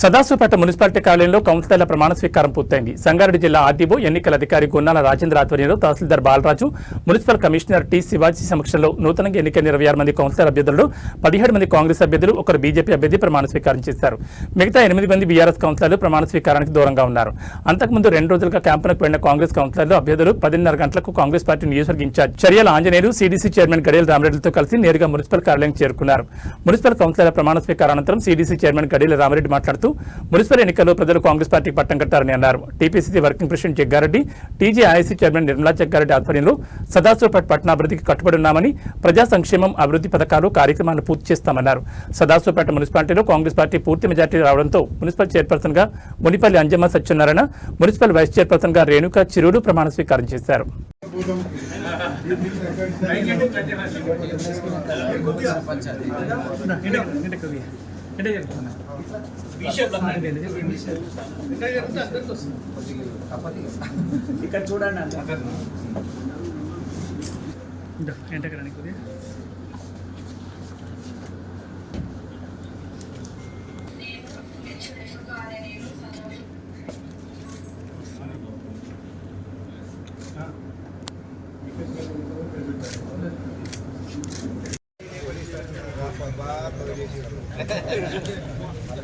Sadasivpet municipality కార్యాలయంలో కౌన్సిలర్ల ప్రమాణ స్వీకారం పూర్తయింది. సంగారెడ్డి జిల్లా ఆర్డీఓ ఎన్నికల అధికారి గొన్నాల రాజేంద్ర ఆధ్వర్యంలో tahsildar Balaraju, municipal commissioner T Shivaji సమక్షంలో నూతనంగా ఎన్నికైన 26 మంది కౌన్సిలర్ అభ్యర్థులు, 17 మంది కాంగ్రెస్ అభ్యర్థులు, ఒకరు బీజేపీ అభ్యర్థి ప్రమాణ స్వీకారం చేశారు. మిగతా 8 మంది బీఆర్ఎస్ కౌన్సిలర్లు ప్రమాణ స్వీకారానికి దూరంగా ఉన్నారు. అంతకుముందు 2 రోజులుగా క్యాంపులకు వెళ్లిన కాంగ్రెస్ కౌన్సిలర్లు అభ్యర్థులు 10:30 గంటలకు కాంగ్రెస్ పార్టీ నియోజకవర్గ in charge Charyala Anjaneyulu, CDC chairman Gadiyala రామరెడ్డితో కలిసి నేరుగా మున్సిపల్ కార్యాలయం చేరుకున్నారు. మున్సిపల్ కౌన్సిలర్ల ప్రమాణ స్వీకారానంతరం సీడీసీ చైర్మన్ గడియల రామరెడ్డి మాట్లాడుతూ మున్సిపల్ ఎన్నికల్లో ప్రజలు కాంగ్రెస్ పార్టీకి పట్టం కట్టారని అన్నారు. TPCC working president Jaggareddy, TJIC chairman Nirmala Jaggareddy ఆధ్వర్యంలో సదాశివపేట పట్టణాభివృద్ధికి కట్టుబడి ఉన్నామని, ప్రజా సంక్షేమం, అభివృద్ధి పథకాలు, కార్యక్రమాలను పూర్తి చేస్తామన్నారు. సదాశివపేట మున్సిపాలిటీలో కాంగ్రెస్ పార్టీ పూర్తి మెజార్టీ రావడంతో మున్సిపల్ చైర్పర్సన్ గా Munipalli Anjamma Satyanarayana, municipal vice chairperson గా రేణుకా చిరుడు ప్రమాణ స్వీకారం చేశారు. ఇక్కడ చూడండి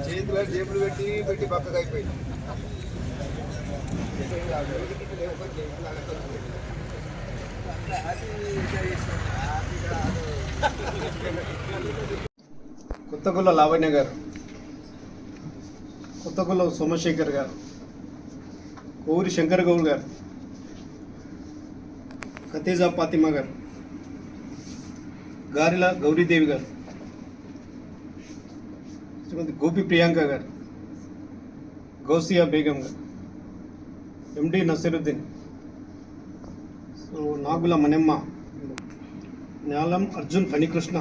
చేతిలో జేబులు పెట్టి పెట్టి పక్కకు అయిపోయింది. కొత్తగొల్ల లావణ్య గారు, కొత్తగొల్ల సోమశేఖర్ గారు, కోరి శంకర్ గౌడ్ గారు, ఖతీజా ఫాతిమా గారు, గారిల గౌరీదేవి గారు, శ్రీమతి గోపి ప్రియాంక గారు, గౌసియా బేగం గారు, ఎండి నసీరుద్దీన్, నాగుల మనెమ్మ, న్యాలం అర్జున్ ఫణికృష్ణ,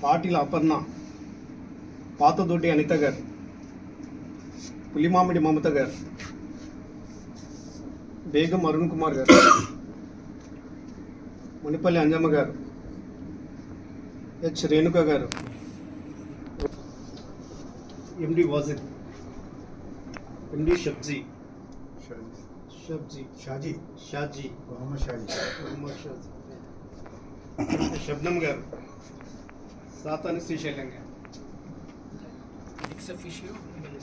పాటిల అపర్ణ, పాతదొడ్డి అనిత గారు, పులిమామిడి మమత గారు, బేగం అరుణ్ కుమార్ గారు, మునిపల్లి అంజమ్మ గారు, హెచ్ రేణుక గారు, ఎండి వాజిద్, ఎండి షబ్జీ, షాజీ, షబ్నం గారు, సాతాని శ్రీశైలం గారు,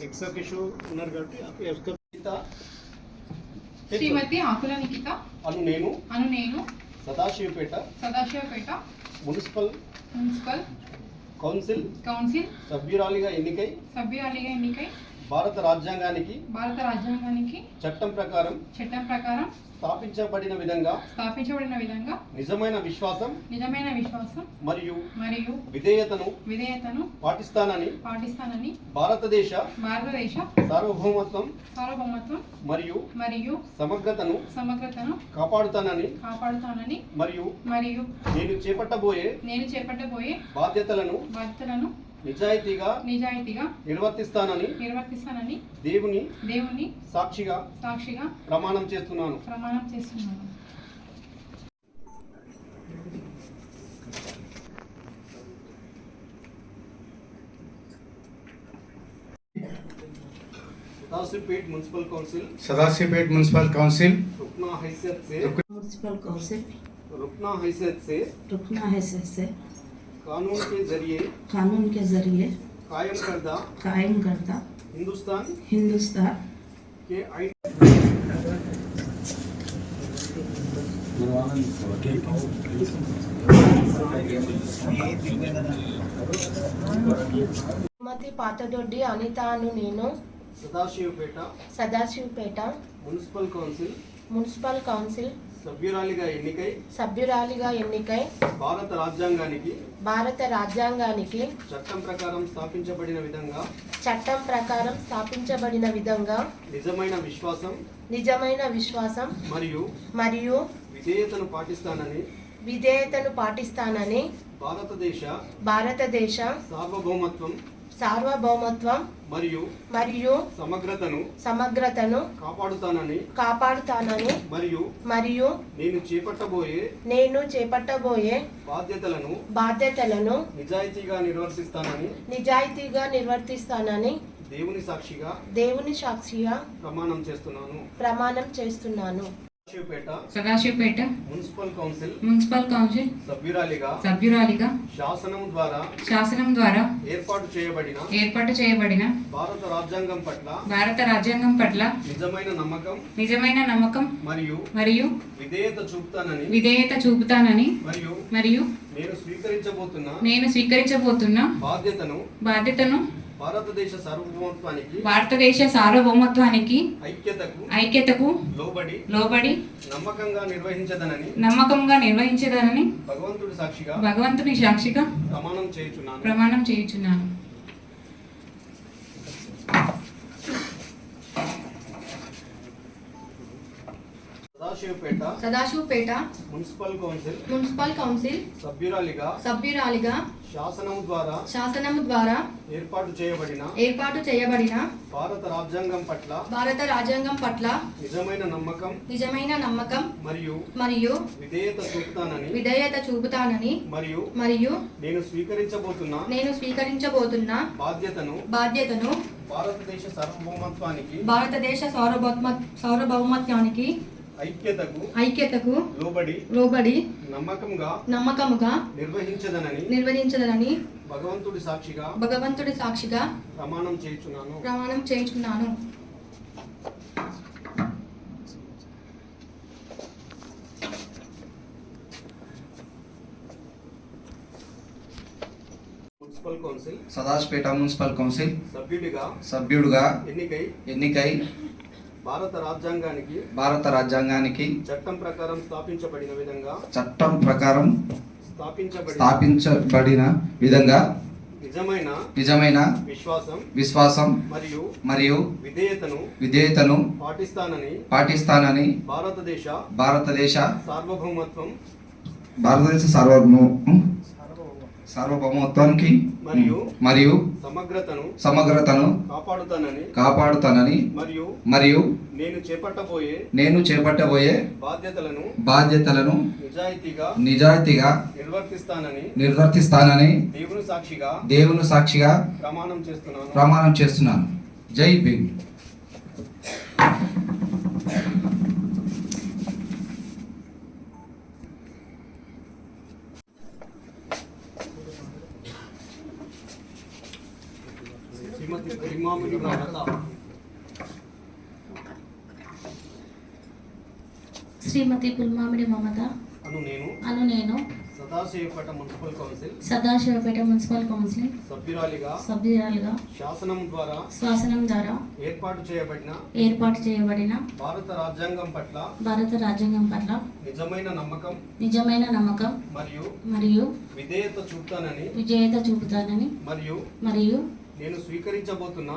ఎక్స్ అఫిషియో ఉన్నారు కాబట్టి శ్రీమతి ఆకుల నిఖిత అను నేను సదాశివపేట మున్సిపల్ కౌన్సిల్ సభ్యురాలిగా ఎన్నికై భారత రాజ్యాంగానికి చట్టం ప్రకారం స్థాపించబడిన విధంగా నిజమైన విశ్వాసం మరియు విధేయతను పాటిస్తానని భారతదేశ సార్వభౌమత్వం మరియు సమగ్రతను కాపాడుతానని మరియు నేను చేపట్టబోయే బాధ్యతలను నిజాయితీగా నిర్వర్తిస్తానని దేవుని సాక్షిగా ప్రమాణం చేస్తున్నాను. सदाशिवपेट म्युनिसिपल काउंसिल रुकना हैसियत से कानून के जरिए कायम करता हिंदुस्तान के आइन శ్రీమతి పాతదొడ్డి అనిత అను నేను సదాశివపేట మున్సిపల్ కౌన్సిల్ సభ్యురాలిగా ఎన్నికై భారత రాజ్యాంగానికి చట్టం ప్రకారం స్థాపించబడిన విధంగా నిజమైన విశ్వాసం మరియు విధేయతను పాటిస్తానని భారతదేశ సార్వభౌమత్వం మరియు మరియు సమగ్రతను కాపాడుతానని మరియు నేను చేపట్టబోయే బాధ్యతలను నిజాయితీగా నిర్వర్తిస్తానని దేవుని సాక్షిగా ప్రమాణం చేస్తున్నాను. సదాశివపేట మున్సిపల్ కౌన్సిల్ సభ్యురాలిగా శాసనం ద్వారా ఏర్పాటు చేయబడిన భారత రాజ్యాంగం పట్ల నిజమైన నమ్మకం మరియు విధేయత చూపుతానని మరియు నేను స్వీకరించబోతున్న బాధ్యతను భారతదేశ సార్వభౌమత్వానికి ఐక్యతకు లోబడి నమ్మకంగా నిర్వహించదనని భగవంతుని సాక్షిగా ప్రమాణం చేయుచున్నాను. సదాశివపేట మున్సిపల్ కౌన్సిల్ సభ్యురాలిగా శాసనము ద్వారా ఏర్పాటు చేయబడిన భారత రాజ్యాంగం పట్ల నిజమైన నమ్మకం మరియు విధేయత చూపుతానని మరియు నేను స్వీకరించబోతున్న బాధ్యతను భారతదేశ సార్వభౌమత్వానికి ఐక్యతకు లోబడి నమ్మకముగా నిర్వహించదనని భగవంతుడి సాక్షిగా ప్రమాణం చేయుచున్నాను. సదాశివపేట మున్సిపల్ కౌన్సిల్ సభ్యుడిగా ఎన్నికై భారత రాజ్యాంగానికి చట్టం ప్రకారం స్థాపించబడిన విధంగా నిజమైన విశ్వాసం మరియు విధేయతను పాటిస్తానని భారతదేశ సార్వభౌమత్వానికి మరియు సమగ్రతను కాపాడుతానని మరియు నేను చేపట్టబోయే బాధ్యతలను నిజాయితీగా నిర్వర్తిస్తానని దేవుని సాక్షిగా ప్రమాణం చేస్తున్నాను. జై భీమ్. శ్రీమతి పుల్మామిడి మమత అను నేను సదాశివపేట మున్సిపల్ కౌన్సిల్ సభ్యురాలిగా శాసనం ద్వారా ఏర్పాటు చేయబడిన భారత రాజ్యాంగం పట్ల నిజమైన నమ్మకం మరియు విధేయత చూపుతానని మరియు నేను స్వీకరించబోతున్న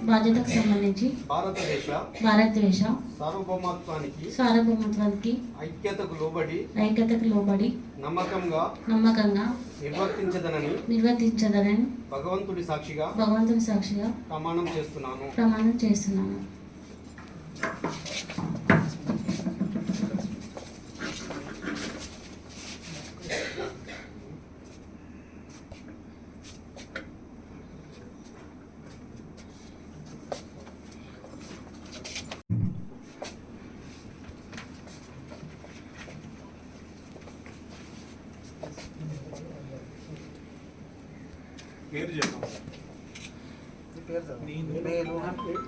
బాధ్యతకు సంబంధించి భారతదేశ సార్వభౌమత్వానికి ఐక్యతకు లోబడి నమ్మకంగా నిర్వర్తించదనని భగవంతుడి సాక్షిగా ప్రమాణం చేస్తున్నాను.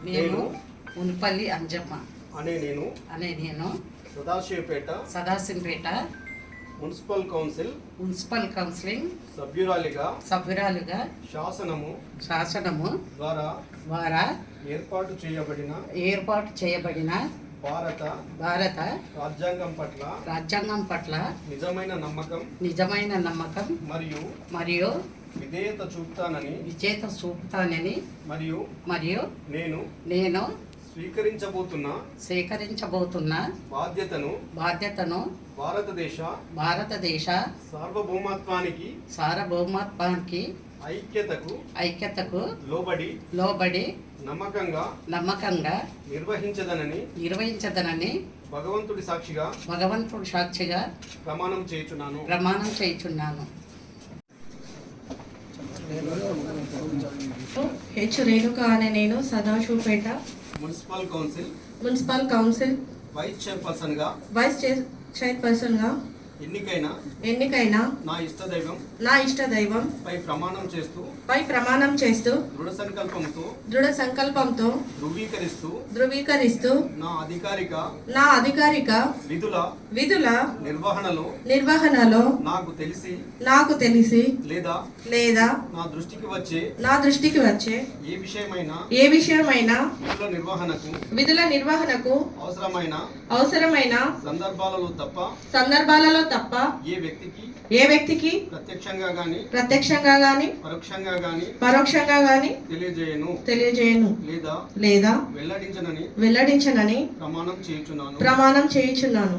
నేను ఉన్పల్లి అంజమ్మ అనే నేను సదాశివపేట మున్సిపల్ కౌన్సిలింగ్ సభ్యురాలిగా శాసనము ద్వారా ఏర్పాటు చేయబడిన భారత రాజ్యాంగం పట్ల నిజమైన నమ్మకం మరియు విధేయత చూపుతానని మరియు నేను స్వీకరించబోతున్న బాధ్యతను భారతదేశ సార్వభౌమత్వానికి ఐక్యతకు లోబడి నమ్మకంగా నిర్వహించదనని భగవంతుడి సాక్షిగా ప్రమాణం చేయుచున్నాను. హెచ్ రేణుక అనే నేను Sadashivpet municipal council vice chairperson గా ఎన్నికైన నా ఇష్ట దైవం పై ప్రమాణం చేస్తూ దృఢ సంకల్పంతో ధృవీకరిస్తూ నా అధికారిక విధుల నిర్వహణలో నాకు తెలిసి లేదా నా దృష్టికి వచ్చే ఏ విషయమైనా విధుల నిర్వహణకు అవసరమైన సందర్భాలలో తప్ప ఏ వ్యక్తికి ప్రత్యక్షంగా గాని పరోక్షంగా గాని తెలియజేయను లేదా వెల్లడించనని ప్రమాణం చేయుచున్నాను.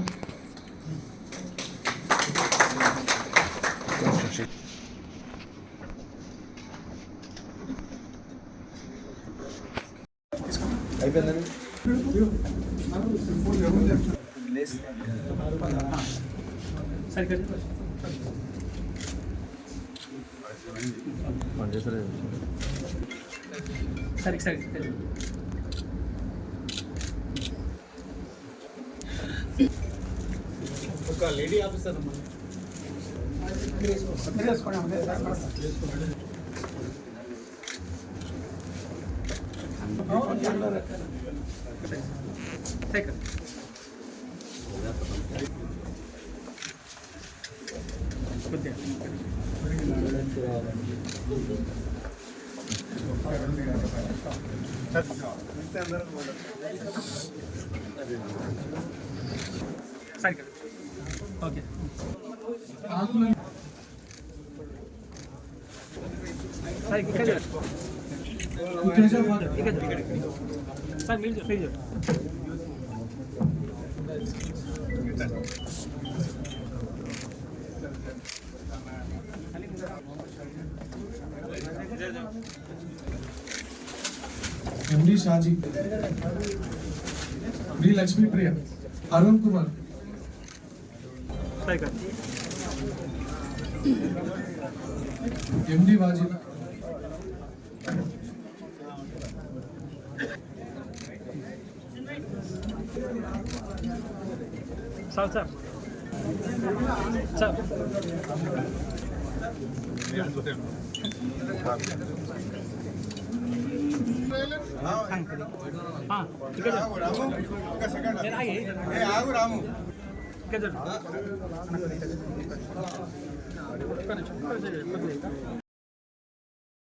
ఒక లేడీ ఆఫీసర్ అమ్మా. ఓకే సార్ మీరు ఎండి షాజీ, బి లక్ష్మీ ప్రియ, అరుణ్ కుమార్, ఎండి వాజీ, సార్ సార్ సార్ రాము